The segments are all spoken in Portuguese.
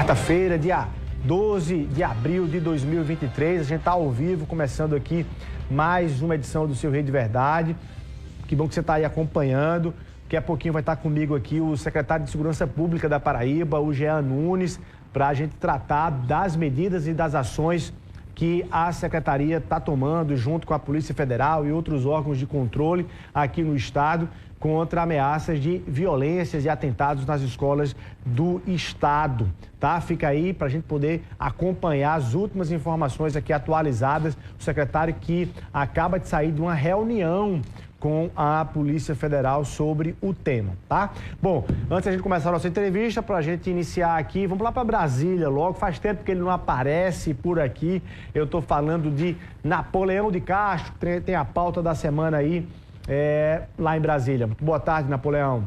Quarta-feira, dia 12 de abril de 2023, a gente está ao vivo, começando aqui mais uma edição do Seu Rei de Verdade. Que bom que você está aí acompanhando. Daqui a pouquinho vai estar comigo aqui o secretário de Segurança Pública da Paraíba, o Jean Nunes, para a gente tratar das medidas e das ações que a Secretaria está tomando junto com a Polícia Federal e outros órgãos de controle aqui no estado contra ameaças de violências e atentados nas escolas do estado, tá? Fica aí para a gente poder acompanhar as últimas informações aqui atualizadas. O secretário que acaba de sair de uma reunião com a Polícia Federal sobre o tema, tá? Bom, antes da gente começar a nossa entrevista, para a gente iniciar aqui, vamos lá para Brasília logo. Faz tempo que ele não aparece por aqui. Eu estou falando de Napoleão de Castro, tem a pauta da semana aí lá em Brasília. Muito boa tarde, Napoleão.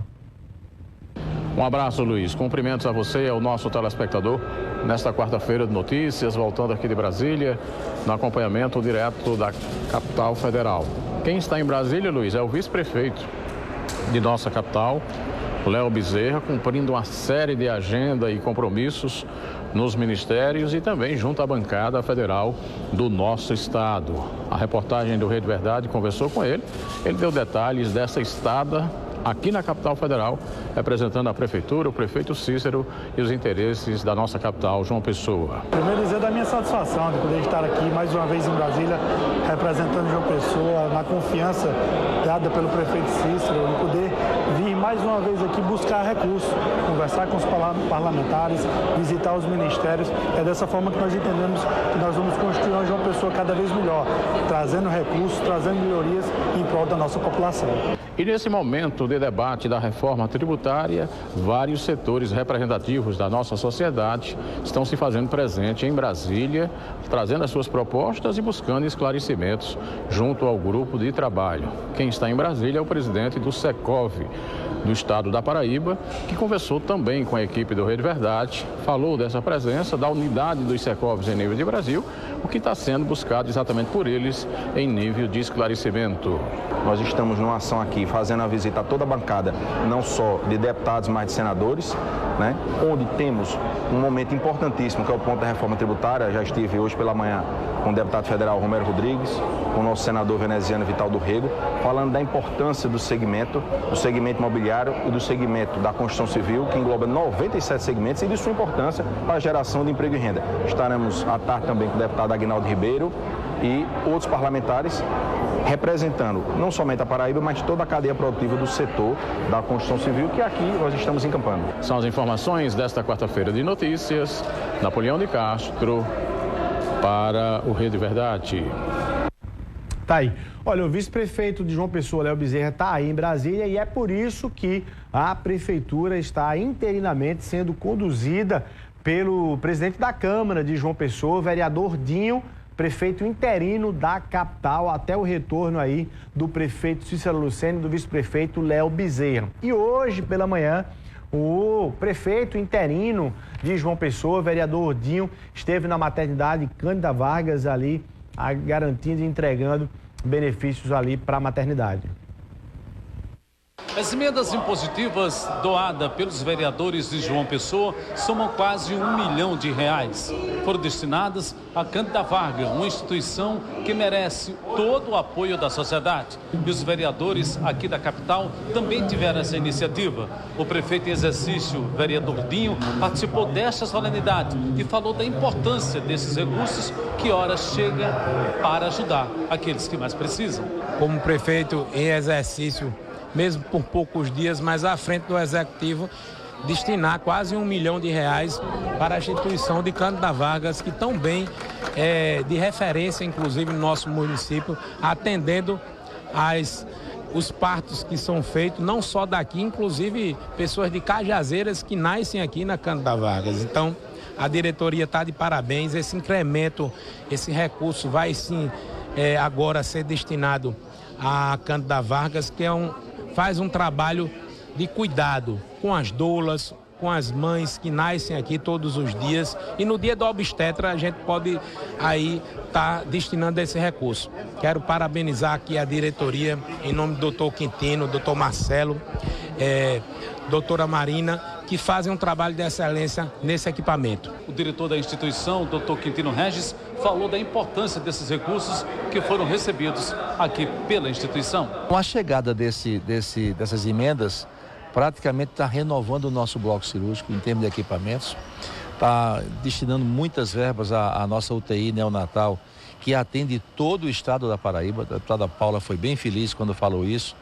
Um abraço, Luiz. Cumprimentos a você e ao nosso telespectador nesta quarta-feira de notícias, voltando aqui de Brasília, no acompanhamento direto da capital federal. Quem está em Brasília, Luiz, é o vice-prefeito de nossa capital, Léo Bezerra, cumprindo uma série de agenda e compromissos nos ministérios e também junto à bancada federal do nosso estado. A reportagem do Rei de Verdade conversou com ele, ele deu detalhes dessa estada aqui na capital federal, representando a prefeitura, o prefeito Cícero e os interesses da nossa capital, João Pessoa. Primeiro dizer da minha satisfação de poder estar aqui mais uma vez em Brasília, representando João Pessoa, na confiança dada pelo prefeito Cícero, e poder vir mais uma vez aqui buscar recursos, conversar com os parlamentares, visitar os ministérios. É dessa forma que nós entendemos que nós vamos construir uma João Pessoa cada vez melhor, trazendo recursos, trazendo melhorias em prol da nossa população. E nesse momento de debate da reforma tributária, vários setores representativos da nossa sociedade estão se fazendo presente em Brasília, trazendo as suas propostas e buscando esclarecimentos junto ao grupo de trabalho. Quem está em Brasília é o presidente do Secov, do estado da Paraíba, que conversou também com a equipe do Rei de Verdade, falou dessa presença, da unidade dos Secovs em nível de Brasil, o que está sendo buscado exatamente por eles em nível de esclarecimento. Nós estamos numa ação aqui, fazendo a visita a toda a bancada, não só de deputados, mas de senadores, né? Onde temos um momento importantíssimo, que é o ponto da reforma tributária. Já estive hoje pela manhã com o deputado federal Romero Rodrigues, com o nosso senador veneziano Vital do Rego, falando da importância do segmento imobiliário e do segmento da construção civil, que engloba 97 segmentos, e de sua importância para a geração de emprego e renda. Estaremos à tarde também com o deputado Aguinaldo Ribeiro e outros parlamentares representando não somente a Paraíba, mas toda a cadeia produtiva do setor da construção civil, que aqui nós estamos encampando. São as informações desta quarta-feira de notícias. Napoleão de Castro para o Rei de Verdade. Tá aí. Olha, o vice-prefeito de João Pessoa, Léo Bezerra, está aí em Brasília, e é por isso que a prefeitura está interinamente sendo conduzida pelo presidente da Câmara de João Pessoa, vereador Dinho, prefeito interino da capital, até o retorno aí do prefeito Cícero Lucena e do vice-prefeito Léo Bezerra. E hoje, pela manhã, o prefeito interino de João Pessoa, vereador Dinho, esteve na maternidade Cândida Vargas ali, garantindo e entregando benefícios ali para a maternidade. As emendas impositivas doadas pelos vereadores de João Pessoa somam quase R$1 milhão. Foram destinadas a Cândida Vargas, uma instituição que merece todo o apoio da sociedade. E os vereadores aqui da capital também tiveram essa iniciativa. O prefeito em exercício, vereador Dinho, participou desta solenidade e falou da importância desses recursos que ora chega para ajudar aqueles que mais precisam. Como prefeito em exercício, mesmo por poucos dias, mas à frente do Executivo, destinar quase R$1 milhão para a instituição de Cândida Vargas, que tão bem de referência, inclusive, no nosso município, atendendo os partos que são feitos, não só daqui, inclusive pessoas de Cajazeiras que nascem aqui na Cândida Vargas. Então, a diretoria está de parabéns. Esse incremento, esse recurso vai sim agora ser destinado à Cândida Vargas, que faz um trabalho de cuidado com as doulas, com as mães que nascem aqui todos os dias. E no dia do obstetra a gente pode aí estar destinando esse recurso. Quero parabenizar aqui a diretoria, em nome do doutor Quintino, doutor Marcelo, doutora Marina, que fazem um trabalho de excelência nesse equipamento. O diretor da instituição, doutor Quintino Regis, falou da importância desses recursos que foram recebidos aqui pela instituição. Com a chegada dessas emendas, praticamente está renovando o nosso bloco cirúrgico em termos de equipamentos, está destinando muitas verbas à nossa UTI neonatal, que atende todo o estado da Paraíba. A deputada Paula foi bem feliz quando falou isso,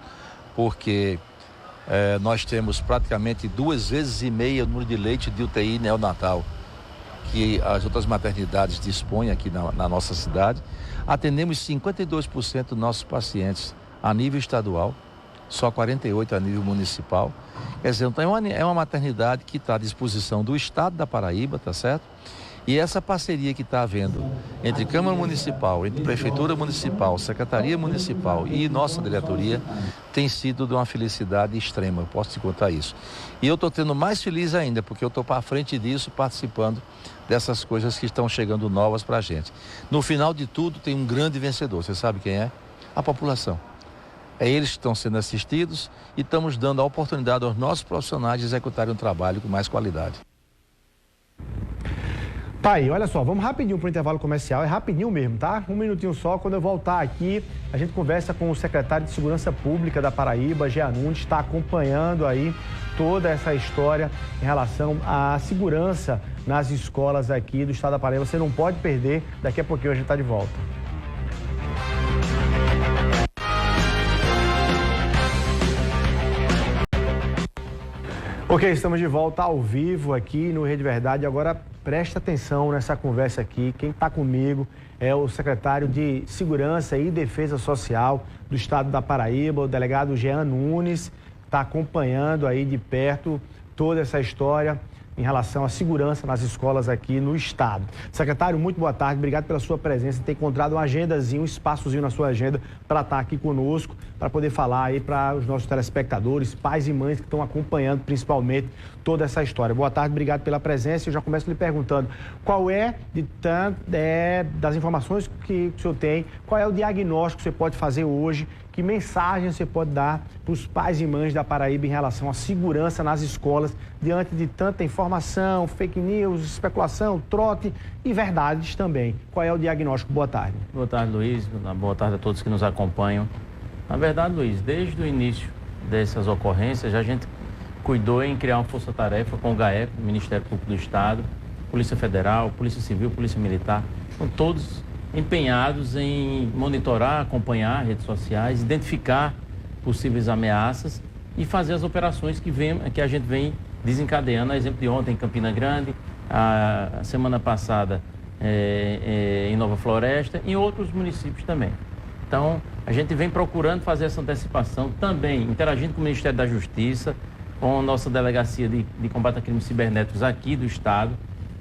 porque nós temos praticamente 2,5 vezes o número de leite de UTI neonatal que as outras maternidades dispõem aqui na nossa cidade. Atendemos 52% dos nossos pacientes a nível estadual, só 48% a nível municipal. Quer dizer, então é uma maternidade que está à disposição do estado da Paraíba, tá certo? E essa parceria que está havendo entre Câmara Municipal, entre Prefeitura Municipal, Secretaria Municipal e nossa diretoria tem sido de uma felicidade extrema, eu posso te contar isso. E eu estou tendo mais feliz ainda, porque eu estou para frente disso, participando dessas coisas que estão chegando novas para a gente. No final de tudo, tem um grande vencedor, você sabe quem é? A população. É eles que estão sendo assistidos e estamos dando a oportunidade aos nossos profissionais de executarem um trabalho com mais qualidade. Tá aí, olha só, vamos rapidinho para o intervalo comercial, é rapidinho mesmo, tá? Um minutinho só, quando eu voltar aqui, a gente conversa com o secretário de Segurança Pública da Paraíba, Jean Nunes, está acompanhando aí toda essa história em relação à segurança nas escolas aqui do estado da Paraíba. Você não pode perder, daqui a pouquinho a gente está de volta. Ok, estamos de volta ao vivo aqui no Rede Verdade. Agora presta atenção nessa conversa aqui. Quem está comigo é o secretário de Segurança e Defesa Social do estado da Paraíba, o delegado Jean Nunes, está acompanhando aí de perto toda essa história em relação à segurança nas escolas aqui no estado. Secretário, muito boa tarde, obrigado pela sua presença, ter encontrado uma agendazinha, um espaçozinho na sua agenda para estar aqui conosco, para poder falar aí para os nossos telespectadores, pais e mães que estão acompanhando principalmente toda essa história. Boa tarde, obrigado pela presença. Eu já começo lhe perguntando qual das informações que o senhor tem, qual é o diagnóstico que você pode fazer hoje, que mensagem você pode dar para os pais e mães da Paraíba em relação à segurança nas escolas, diante de tanta informação, fake news, especulação, trote e verdades também. Qual é o diagnóstico? Boa tarde. Boa tarde, Luiz. Boa tarde a todos que nos acompanham. Na verdade, Luiz, desde o início dessas ocorrências, a gente cuidou em criar uma força-tarefa com o GAECO, Ministério Público do Estado, Polícia Federal, Polícia Civil, Polícia Militar, com todos empenhados em monitorar, acompanhar redes sociais, identificar possíveis ameaças e fazer as operações que a gente vem desencadeando. A exemplo de ontem em Campina Grande, a semana passada em Nova Floresta e em outros municípios também. Então, a gente vem procurando fazer essa antecipação também, interagindo com o Ministério da Justiça, com a nossa Delegacia de Combate a Crimes Cibernéticos aqui do Estado,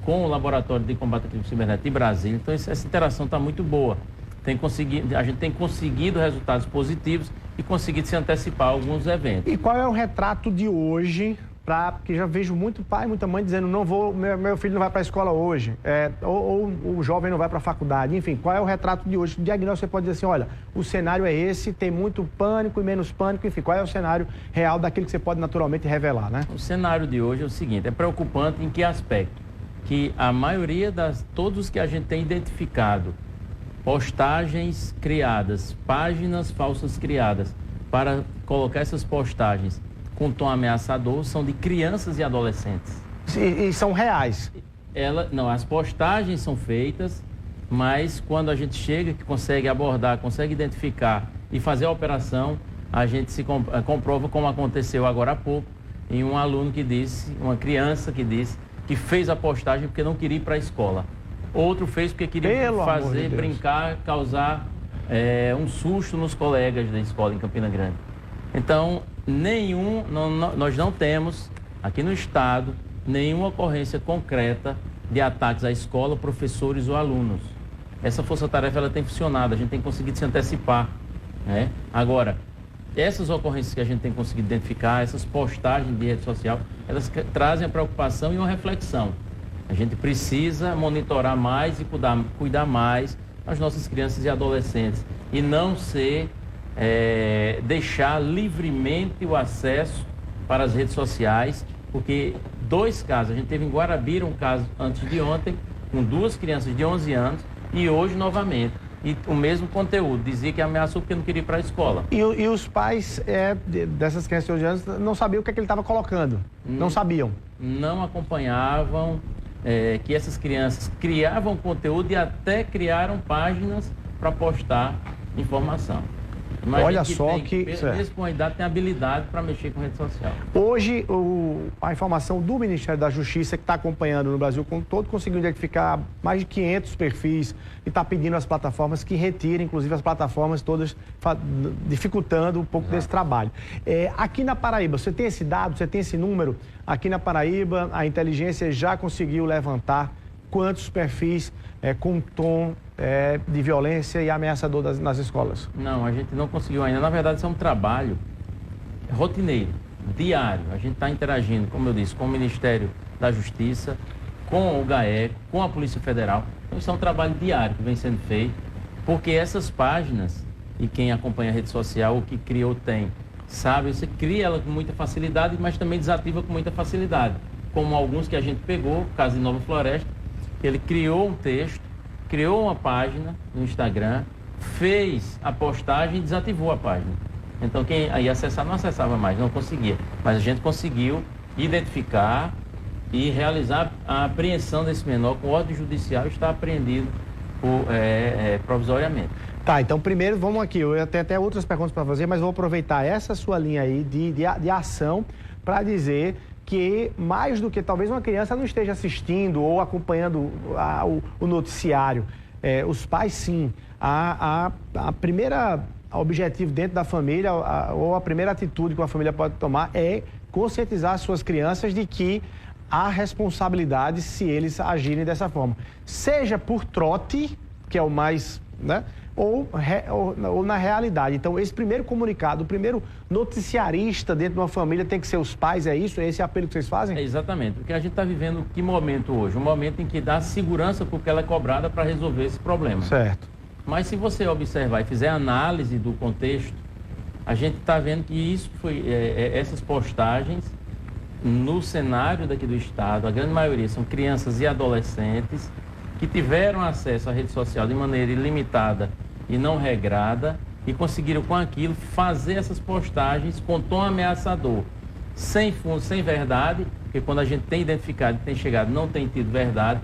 com o Laboratório de Combate a Crimes Cibernéticos de Brasília. Então, essa interação está muito boa. A gente tem conseguido resultados positivos e conseguido se antecipar a alguns eventos. E qual é o retrato de hoje? Porque já vejo muito pai, muita mãe dizendo, não vou, meu filho não vai para a escola hoje, ou o jovem não vai para a faculdade. Enfim, qual é o retrato de hoje? O diagnóstico você pode dizer assim, olha, o cenário é esse, tem muito pânico e menos pânico, enfim, qual é o cenário real daquilo que você pode naturalmente revelar, né? O cenário de hoje é o seguinte, é preocupante em que aspecto? Que a maioria todos os que a gente tem identificado, postagens criadas, páginas falsas criadas, para colocar essas postagens com tom ameaçador, são de crianças e adolescentes. E são reais? Não, as postagens são feitas, mas quando a gente chega, que consegue abordar, consegue identificar e fazer a operação, a gente se comprova, como aconteceu agora há pouco, em um aluno que disse, uma criança que disse, que fez a postagem porque não queria ir para a escola. Outro fez porque queria fazer, brincar, causar um susto nos colegas da escola em Campina Grande. Então, nós não temos, aqui no estado, nenhuma ocorrência concreta de ataques à escola, professores ou alunos. Essa força-tarefa ela tem funcionado, a gente tem conseguido se antecipar, né? Agora, essas ocorrências que a gente tem conseguido identificar, essas postagens de rede social, elas trazem a preocupação e uma reflexão. A gente precisa monitorar mais e cuidar mais das nossas crianças e adolescentes e não deixar livremente o acesso para as redes sociais, porque 2 casos, a gente teve em Guarabira um caso antes de ontem, com 2 crianças de 11 anos e hoje novamente. E o mesmo conteúdo, dizia que ameaçou porque não queria ir para a escola. E os pais dessas crianças de 11 anos não sabiam o que é que ele estava colocando, não sabiam. Não acompanhavam que essas crianças criavam conteúdo e até criaram páginas para postar informação. Imagina. Olha só que... Mesmo com a idade, tem habilidade para mexer com rede social. Hoje, a informação do Ministério da Justiça, que está acompanhando no Brasil como todo, conseguiu identificar mais de 500 perfis e está pedindo às plataformas que retirem, inclusive as plataformas todas dificultando um pouco desse trabalho. Aqui na Paraíba, você tem esse dado, você tem esse número? Aqui na Paraíba, a inteligência já conseguiu levantar quantos perfis com tom de violência e ameaçador nas escolas? Não, a gente não conseguiu ainda. Na verdade, isso é um trabalho rotineiro, diário. A gente está interagindo, como eu disse, com o Ministério da Justiça, com o GAECO, com a Polícia Federal. Então, isso é um trabalho diário que vem sendo feito, porque essas páginas, e quem acompanha a rede social, o que criou sabe, você cria ela com muita facilidade, mas também desativa com muita facilidade. Como alguns que a gente pegou, o caso de Nova Floresta, ele criou um texto, criou uma página no Instagram, fez a postagem e desativou a página. Então quem ia acessar não acessava mais, não conseguia. Mas a gente conseguiu identificar e realizar a apreensão desse menor com ordem judicial e está apreendido provisoriamente. Tá, então primeiro vamos aqui, eu tenho até outras perguntas para fazer, mas vou aproveitar essa sua linha aí de ação para dizer que mais do que talvez uma criança não esteja assistindo ou acompanhando o noticiário, os pais sim, a primeira objetivo dentro da família ou a primeira atitude que uma família pode tomar é conscientizar as suas crianças de que há responsabilidade se eles agirem dessa forma, seja por trote, que é o mais, né? Ou na realidade. Então, esse primeiro comunicado, o primeiro noticiarista dentro de uma família tem que ser os pais, é isso? É esse apelo que vocês fazem? Exatamente, porque a gente está vivendo que momento hoje? Um momento em que dá segurança porque ela é cobrada para resolver esse problema. Certo. Mas se você observar e fizer análise do contexto, a gente está vendo que isso foi, essas postagens no cenário daqui do estado, a grande maioria são crianças e adolescentes que tiveram acesso à rede social de maneira ilimitada e não regrada e conseguiram com aquilo fazer essas postagens com tom ameaçador, sem fundo, sem verdade, porque quando a gente tem identificado, tem chegado, não tem tido verdade,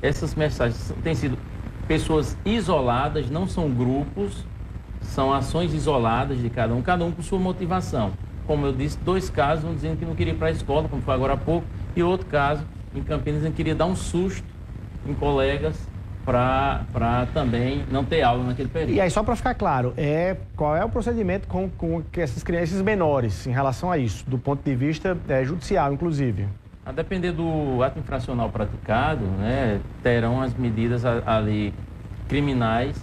essas mensagens têm sido pessoas isoladas, não são grupos, são ações isoladas de cada um com sua motivação. Como eu disse, 2 casos, um dizendo que não queria ir para a escola, como foi agora há pouco, e outro caso, em Campinas, em que queria dar um susto em colegas para também não ter aula naquele período. E aí, só para ficar claro, qual é o procedimento com essas crianças menores em relação a isso, do ponto de vista judicial, inclusive? A depender do ato infracional praticado, né, terão as medidas ali criminais,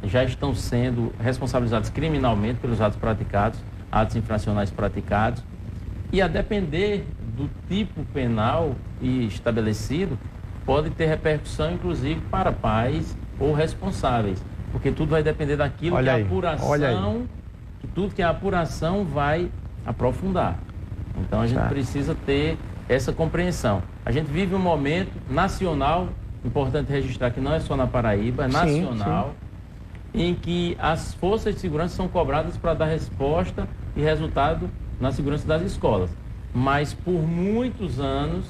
já estão sendo responsabilizados criminalmente pelos atos praticados, atos infracionais praticados, e a depender do tipo penal e estabelecido, pode ter repercussão, inclusive, para pais ou responsáveis, porque tudo vai depender daquilo que a apuração, tudo que a apuração vai aprofundar. Então a gente precisa ter essa compreensão. A gente vive um momento nacional, importante registrar que não é só na Paraíba, é nacional, em que as forças de segurança são cobradas para dar resposta e resultado na segurança das escolas. Mas por muitos anos,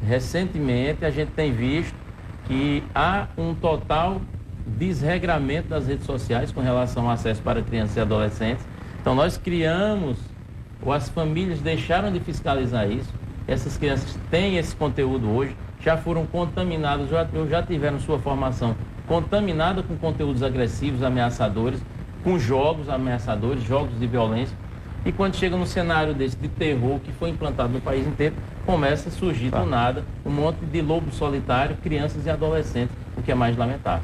recentemente, a gente tem visto que há um total desregramento das redes sociais com relação ao acesso para crianças e adolescentes. Então nós criamos, ou as famílias deixaram de fiscalizar isso. Essas crianças têm esse conteúdo hoje, já foram contaminadas, já tiveram sua formação contaminada com conteúdos agressivos, ameaçadores, com jogos ameaçadores, jogos de violência. E quando chega num cenário desse de terror que foi implantado no país inteiro, começa a surgir do nada um monte de lobo solitário, crianças e adolescentes o que é mais lamentável.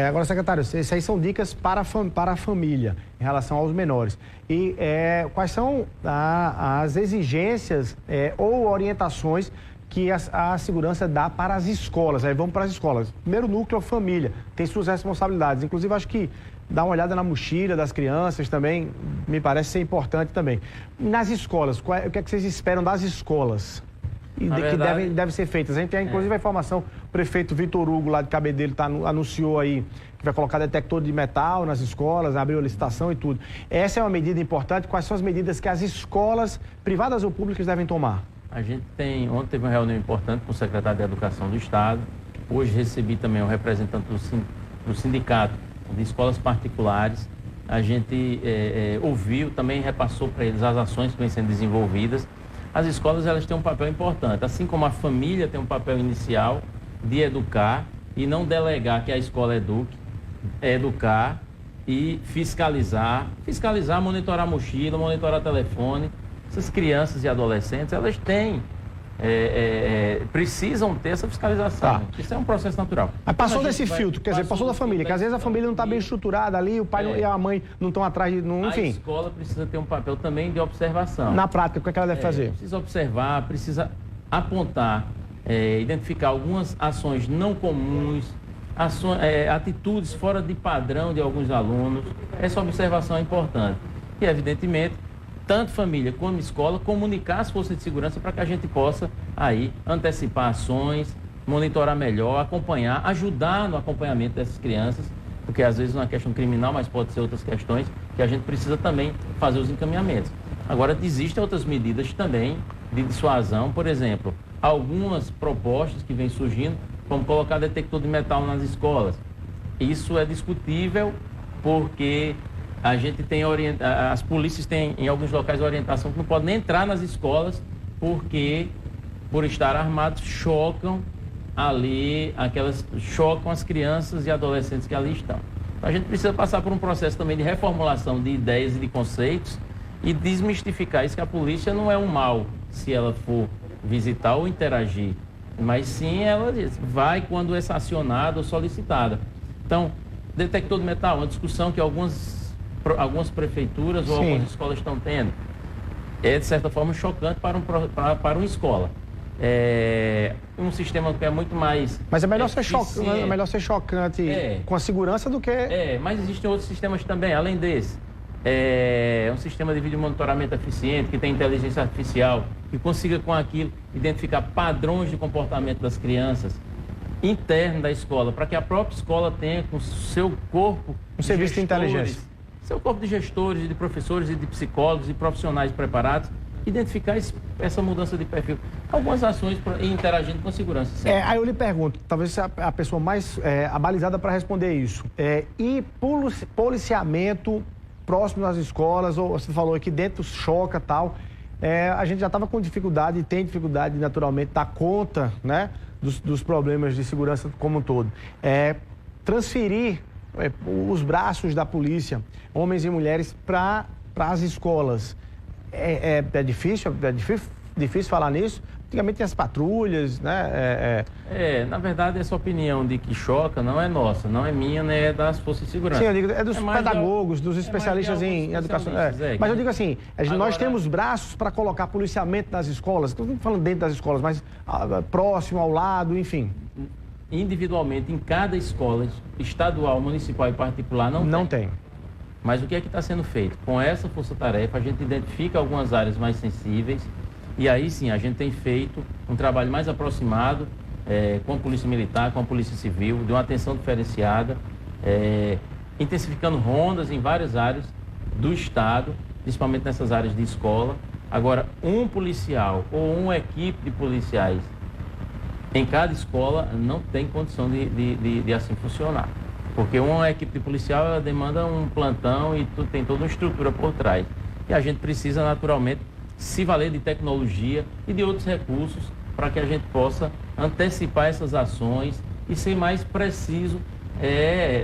Agora, secretário, essas aí são dicas para a família em relação aos menores. E quais são as exigências ou orientações que a segurança dá para as escolas? Aí vamos para as escolas. Primeiro núcleo, família, tem suas responsabilidades. Inclusive, acho que dar uma olhada na mochila das crianças também me parece ser importante também. Nas escolas, o que é que vocês esperam das escolas? Que devem ser feitas. A gente tem, inclusive, a informação, o prefeito Vitor Hugo, lá de Cabedelo, anunciou aí que vai colocar detector de metal nas escolas, abriu a licitação e tudo. Essa é uma medida importante. Quais são as medidas que as escolas, privadas ou públicas, devem tomar? A gente ontem teve uma reunião importante com o secretário de Educação do Estado. Hoje recebi também um representante do sindicato de escolas particulares. A gente ouviu, também repassou para eles as ações que vêm sendo desenvolvidas. As escolas, elas têm um papel importante, assim como a família tem um papel inicial de educar e não delegar que a escola eduque, educar e fiscalizar, monitorar mochila, monitorar telefone. Essas crianças e adolescentes, elas têm, precisam ter essa fiscalização. Isso é um processo natural. Mas passou desse filtro, quer dizer, passou da família, que às vezes a família não está bem estruturada ali, o pai e a mãe não estão atrás, enfim. A escola precisa ter um papel também de observação. Na prática, o que é que ela deve fazer? Precisa observar, precisa apontar, identificar algumas ações não comuns, atitudes fora de padrão de alguns alunos. Essa observação é importante. E, evidentemente, tanto família como escola, comunicar as forças de segurança para que a gente possa aí antecipar ações, monitorar melhor, acompanhar, ajudar no acompanhamento dessas crianças, porque às vezes não é uma questão criminal, mas pode ser outras questões que a gente precisa também fazer os encaminhamentos. Agora, existem outras medidas também de dissuasão, por exemplo, algumas propostas que vêm surgindo, como colocar detector de metal nas escolas. Isso é discutível porque a gente tem as polícias têm em alguns locais a orientação que não podem nem entrar nas escolas porque, por estar armados, chocam as crianças e adolescentes que ali estão. Então, a gente precisa passar por um processo também de reformulação de ideias e de conceitos e desmistificar isso, que a polícia não é um mal se ela for visitar ou interagir, mas sim ela vai quando é sancionada ou solicitada. Então, detector de metal, uma discussão que algumas prefeituras ou algumas escolas estão tendo. É, de certa forma, chocante para uma escola. Um sistema que é muito mais... Mas é melhor ser chocante com a segurança do que... Mas existem outros sistemas também, além desse. Um sistema de vídeo monitoramento eficiente, que tem inteligência artificial, que consiga com aquilo identificar padrões de comportamento das crianças interno da escola, para que a própria escola tenha com seu corpo... Um serviço de inteligência. Seu corpo de gestores, de professores e de psicólogos e profissionais preparados, identificar essa mudança de perfil. Algumas ações interagindo com a segurança. Aí eu lhe pergunto, talvez a pessoa mais abalizada para responder isso. E policiamento próximo das escolas, ou você falou aqui dentro choca e tal, a gente já estava com dificuldade e tem dificuldade naturalmente dar conta, né, dos problemas de segurança como um todo. Transferir os braços da polícia, homens e mulheres, para as escolas. É difícil falar nisso? Antigamente tinha as patrulhas, né? Na verdade, essa opinião de que choca não é nossa, não é minha, nem é das forças de segurança. Sim, eu digo, é dos pedagogos, dos especialistas em educação. Mas eu digo assim, nós temos braços para colocar policiamento nas escolas, não estou falando dentro das escolas, mas próximo, ao lado, enfim. Individualmente, em cada escola, estadual, municipal e particular, não tem. Mas o que é que está sendo feito? Com essa força-tarefa, a gente identifica algumas áreas mais sensíveis e aí sim, a gente tem feito um trabalho mais aproximado com a Polícia Militar, com a Polícia Civil, de uma atenção diferenciada, intensificando rondas em várias áreas do Estado, principalmente nessas áreas de escola. Agora, um policial ou uma equipe de policiais em cada escola não tem condição de assim funcionar. Porque uma equipe de policial ela demanda um plantão e tem toda uma estrutura por trás. E a gente precisa, naturalmente, se valer de tecnologia e de outros recursos para que a gente possa antecipar essas ações e ser mais preciso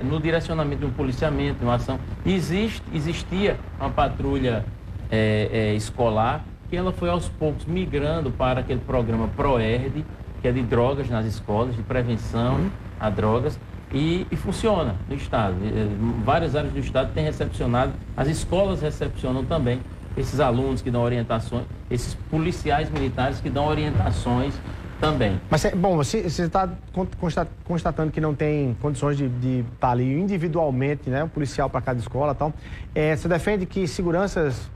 no direcionamento de um policiamento, de uma ação. Existia uma patrulha escolar que ela foi aos poucos migrando para aquele programa ProERD, que é de drogas nas escolas, de prevenção, a drogas e funciona no estado. Várias áreas do estado têm recepcionado, as escolas recepcionam também esses alunos que dão orientações, esses policiais militares que dão orientações também. Mas, bom, você está constatando que não tem condições de estar ali individualmente, né, um policial para cada escola e tal. Você defende que seguranças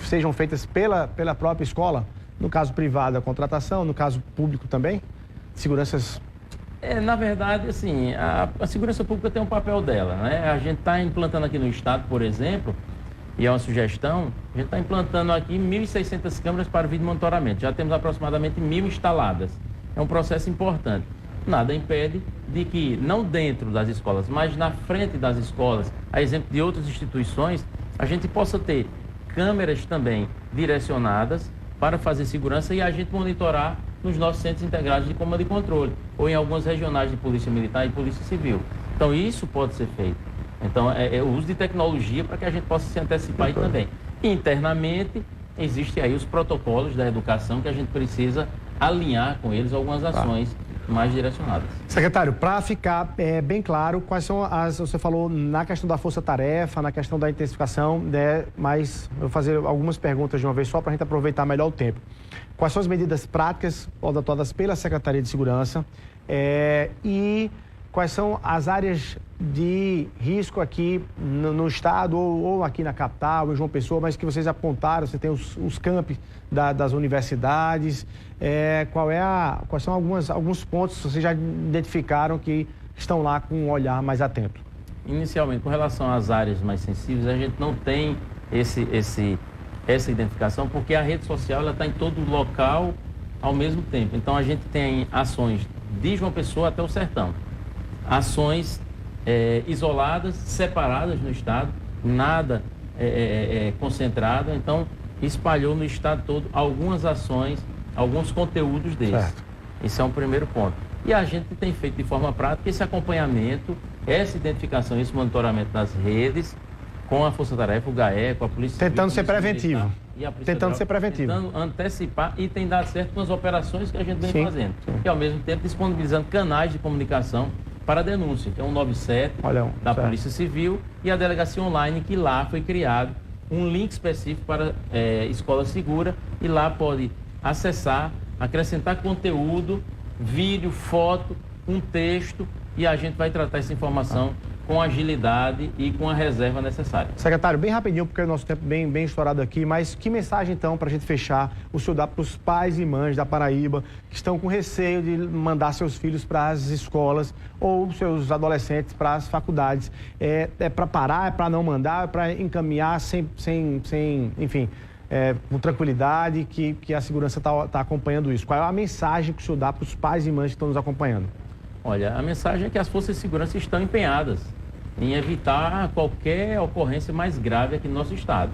sejam feitas pela própria escola? No caso privado, a contratação, no caso público também? Seguranças... Na verdade, assim, a segurança pública tem um papel dela, né? A gente está implantando aqui no estado, por exemplo, e é uma sugestão, a gente está implantando aqui 1.600 câmeras para vídeo monitoramento. Já temos aproximadamente 1.000 instaladas. É um processo importante. Nada impede de que, não dentro das escolas, mas na frente das escolas, a exemplo de outras instituições, a gente possa ter câmeras também direcionadas para fazer segurança e a gente monitorar nos nossos centros integrados de comando e controle, ou em algumas regionais de polícia militar e polícia civil. Então, isso pode ser feito. Então, é o uso de tecnologia para que a gente possa se antecipar aí também. Internamente, existem aí os protocolos da educação que a gente precisa alinhar com eles algumas ações mais direcionadas. Secretário, para ficar bem claro, quais são você falou na questão da força-tarefa, na questão da intensificação, né, mas eu vou fazer algumas perguntas de uma vez só para a gente aproveitar melhor o tempo. Quais são as medidas práticas adotadas pela Secretaria de Segurança e quais são as áreas de risco aqui no estado ou aqui na capital, em João Pessoa, mas que vocês apontaram, você tem os campi das universidades, quais são alguns pontos que vocês já identificaram que estão lá com um olhar mais atento? Inicialmente, com relação às áreas mais sensíveis, a gente não tem essa identificação, porque a rede social está em todo local ao mesmo tempo. Então, a gente tem ações de João Pessoa até o Sertão. Ações isoladas, separadas no estado, nada concentrado. Então, espalhou no estado todo algumas ações, alguns conteúdos desses. Certo. Esse é um primeiro ponto. E a gente tem feito de forma prática esse acompanhamento, essa identificação, esse monitoramento das redes, com a Força Tarefa, o GAECO, a Polícia Civil, tentando ser preventivo. Tentando ser preventivo. Tentando antecipar e tem dado certo com as operações que a gente vem fazendo. Sim. E ao mesmo tempo disponibilizando canais de comunicação para denúncia, que é o 197 da Polícia Civil e a delegacia online, que lá foi criado um link específico para Escola Segura e lá pode acessar, acrescentar conteúdo, vídeo, foto, um texto e a gente vai tratar essa informação com agilidade e com a reserva necessária. Secretário, bem rapidinho, porque o nosso tempo bem estourado aqui, mas que mensagem, então, para a gente fechar, o senhor dá para os pais e mães da Paraíba que estão com receio de mandar seus filhos para as escolas ou seus adolescentes para as faculdades? É para parar, é para não mandar, é para encaminhar enfim, com tranquilidade, que a segurança está acompanhando isso? Qual é a mensagem que o senhor dá para os pais e mães que estão nos acompanhando? Olha, a mensagem é que as forças de segurança estão empenhadas em evitar qualquer ocorrência mais grave aqui no nosso estado,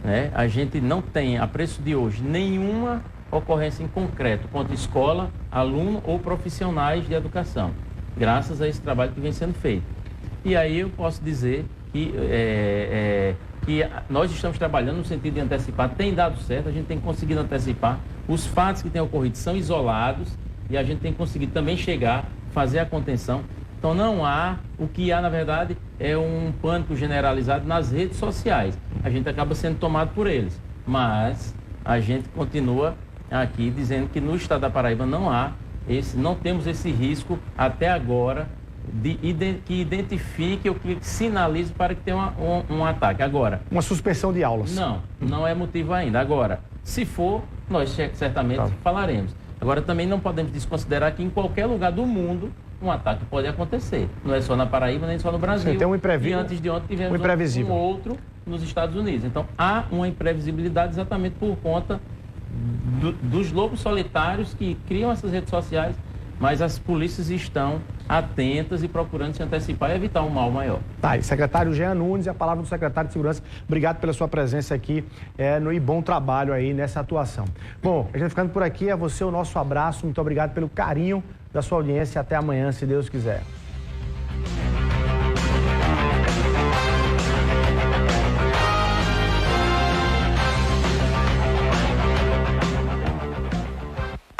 né? A gente não tem, a preço de hoje, nenhuma ocorrência em concreto contra escola, aluno ou profissionais de educação, graças a esse trabalho que vem sendo feito. E aí eu posso dizer que nós estamos trabalhando no sentido de antecipar, tem dado certo, a gente tem conseguido antecipar, os fatos que têm ocorrido são isolados e a gente tem conseguido também chegar, fazer a contenção. Então não há, o que há na verdade é um pânico generalizado nas redes sociais. A gente acaba sendo tomado por eles, mas a gente continua aqui dizendo que no estado da Paraíba não temos esse risco até agora que identifique ou que sinalize para que tenha um ataque. Agora, uma suspensão de aulas? Não é motivo ainda. Agora, se for, nós certamente falaremos. Agora, também não podemos desconsiderar que em qualquer lugar do mundo um ataque pode acontecer. Não é só na Paraíba, nem só no Brasil. Sim, tem um imprevisível. E antes de ontem tivemos um outro nos Estados Unidos. Então, há uma imprevisibilidade exatamente por conta dos lobos solitários que criam essas redes sociais, mas as polícias estão atentas e procurando se antecipar e evitar um mal maior. Tá, e secretário Jean Nunes, a palavra do secretário de Segurança. Obrigado pela sua presença aqui e bom trabalho aí nessa atuação. Bom, a gente ficando por aqui, a você o nosso abraço, muito obrigado pelo carinho da sua audiência. Até amanhã, se Deus quiser.